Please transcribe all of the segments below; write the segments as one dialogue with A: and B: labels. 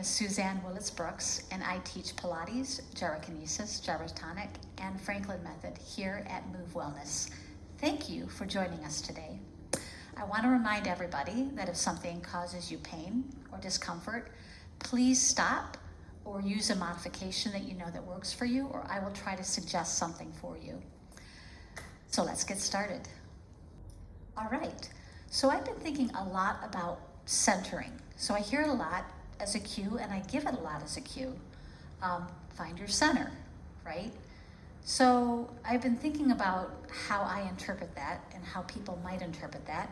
A: is Suzanne Willis-Brooks, and I teach Pilates, gyrokinesis, gyrotonic, and Franklin method here at Move Wellness. Thank you for joining us today. I want to remind everybody that if something causes you pain or discomfort, please stop or use a modification that you know that works for you, or I will try to suggest something for you. So let's get started. All right, so I've been thinking a lot about centering. So I hear it a lot as a cue, and I give it a lot as a cue. Find your center, right? So I've been thinking about how I interpret that and how people might interpret that.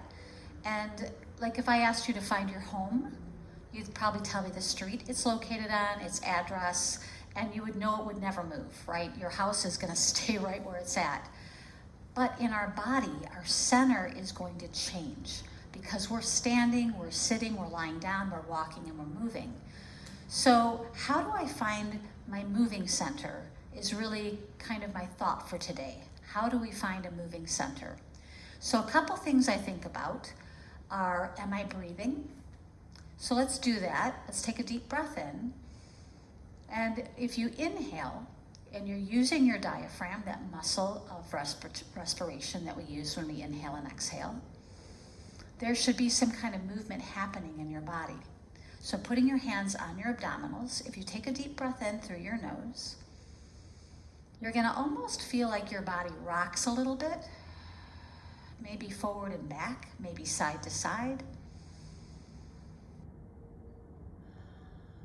A: And like if I asked you to find your home, you'd probably tell me the street it's located on, its address, and you would know it would never move, right? Your house is gonna stay right where it's at. But in our body, our center is going to change because we're standing, we're sitting, we're lying down, we're walking, and we're moving. So how do I find my moving center is really kind of my thought for today. How do we find a moving center? So a couple things I think about are, am I breathing? So let's do that. Let's take a deep breath in. And if you inhale, and you're using your diaphragm, that muscle of respiration that we use when we inhale and exhale, there should be some kind of movement happening in your body. So putting your hands on your abdominals, if you take a deep breath in through your nose, you're gonna almost feel like your body rocks a little bit, maybe forward and back, maybe side to side.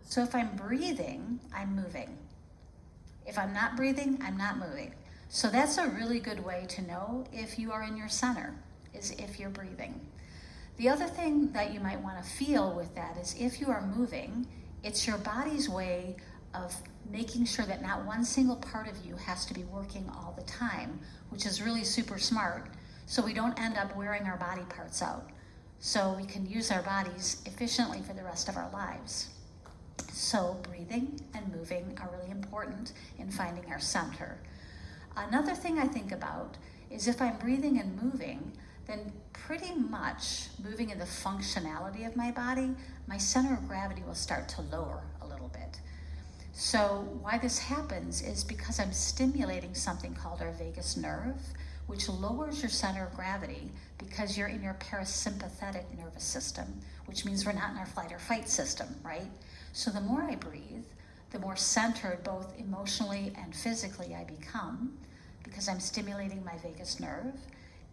A: So if I'm breathing, I'm moving. If I'm not breathing, I'm not moving. So that's a really good way to know if you are in your center, is if you're breathing. The other thing that you might want to feel with that is if you are moving, it's your body's way of making sure that not one single part of you has to be working all the time, which is really super smart, so we don't end up wearing our body parts out. So we can use our bodies efficiently for the rest of our lives. So breathing and moving are really important in finding our center. Another thing I think about is if I'm breathing and moving, then pretty much moving in the functionality of my body, my center of gravity will start to lower a little bit. So why this happens is because I'm stimulating something called our vagus nerve, which lowers your center of gravity because you're in your parasympathetic nervous system, which means we're not in our flight or fight system, right? So the more I breathe, the more centered both emotionally and physically I become because I'm stimulating my vagus nerve.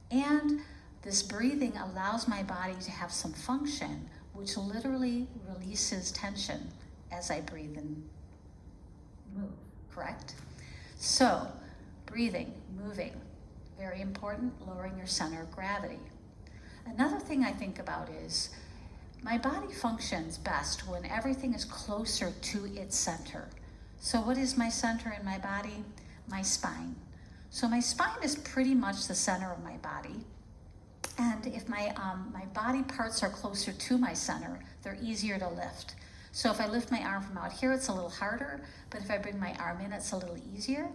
A: And this breathing allows my body to have some function, which literally releases tension as I breathe and move, correct? So breathing, moving, very important, lowering your center of gravity. Another thing I think about is my body functions best when everything is closer to its center. So what is my center in my body? My spine. So my spine is pretty much the center of my body. And if my body parts are closer to my center, they're easier to lift. So if I lift my arm from out here, it's a little harder, but if I bring my arm in, it's a little easier.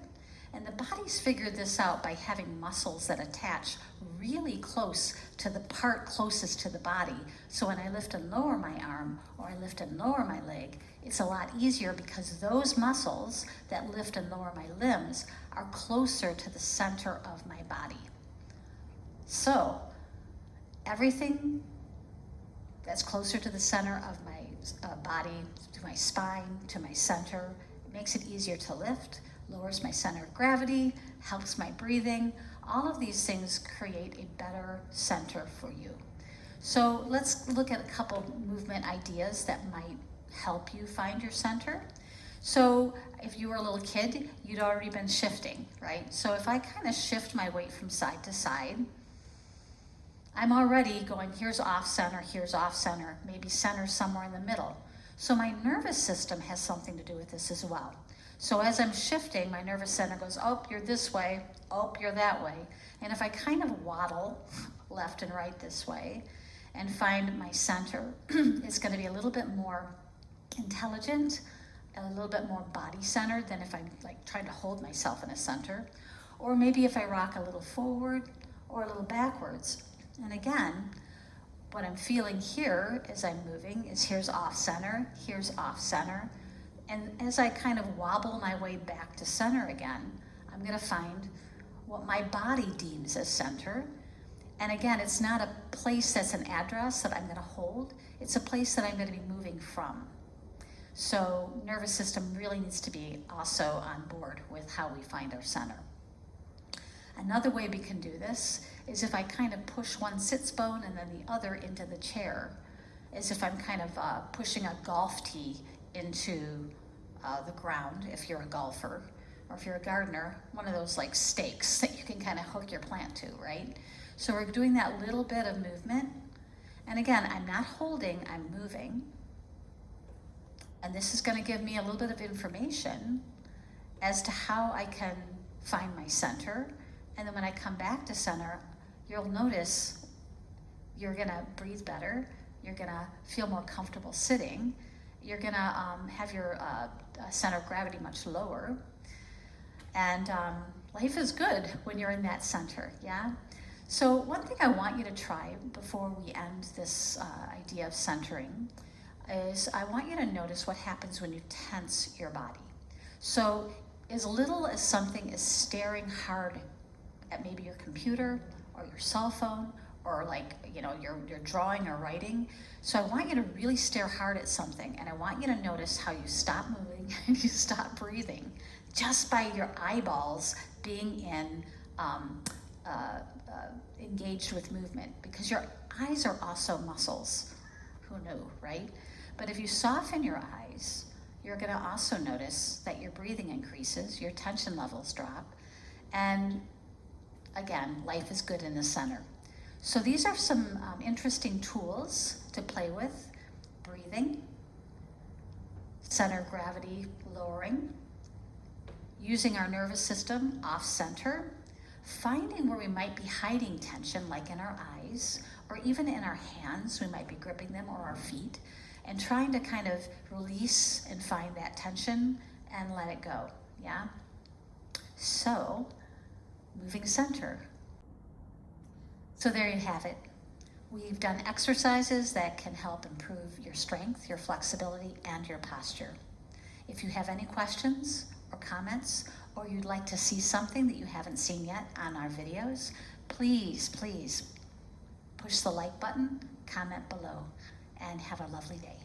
A: And the body's figured this out by having muscles that attach really close to the part closest to the body. So when I lift and lower my arm, or I lift and lower my leg, it's a lot easier because those muscles that lift and lower my limbs are closer to the center of my body. So everything that's closer to the center of my body, to my spine, to my center, it makes it easier to lift, lowers my center of gravity, helps my breathing. All of these things create a better center for you. So let's look at a couple movement ideas that might help you find your center. So if you were a little kid, you'd already been shifting, right? So if I kind of shift my weight from side to side, I'm already going, here's off center, maybe center somewhere in the middle. So my nervous system has something to do with this as well. So as I'm shifting, my nervous center goes, oh, you're this way, oh, you're that way. And if I kind of waddle left and right this way and find my center, it's gonna be a little bit more intelligent, a little bit more body-centered than if I'm like trying to hold myself in a center. Or maybe if I rock a little forward or a little backwards. And again, what I'm feeling here as I'm moving is here's off center, here's off center. And as I kind of wobble my way back to center again, I'm gonna find what my body deems as center. And again, it's not a place that's an address that I'm gonna hold, it's a place that I'm gonna be moving from. So nervous system really needs to be also on board with how we find our center. Another way we can do this is if I kind of push one sits bone and then the other into the chair, as if I'm kind of pushing a golf tee into the ground, if you're a golfer, or if you're a gardener, one of those like stakes that you can kind of hook your plant to, right? So we're doing that little bit of movement. And again, I'm not holding, I'm moving. And this is gonna give me a little bit of information as to how I can find my center. And then when I come back to center, you'll notice you're gonna breathe better, you're gonna feel more comfortable sitting, you're gonna have your center of gravity much lower. And life is good when you're in that center, yeah? So one thing I want you to try before we end this idea of centering is I want you to notice what happens when you tense your body. So as little as something is staring hard at maybe your computer or your cell phone, or like, you know, you're drawing or writing. So I want you to really stare hard at something, and I want you to notice how you stop moving and you stop breathing just by your eyeballs being engaged with movement, because your eyes are also muscles. Who knew, right? But if you soften your eyes, you're gonna also notice that your breathing increases, your tension levels drop, and again, life is good in the center. So these are some interesting tools to play with: breathing, center of gravity lowering, using our nervous system off center, finding where we might be hiding tension, like in our eyes, or even in our hands, we might be gripping them, or our feet, and trying to kind of release and find that tension and let it go, yeah? So, moving center. So there you have it. We've done exercises that can help improve your strength, your flexibility, and your posture. If you have any questions or comments, or you'd like to see something that you haven't seen yet on our videos, please push the like button, comment below, and have a lovely day.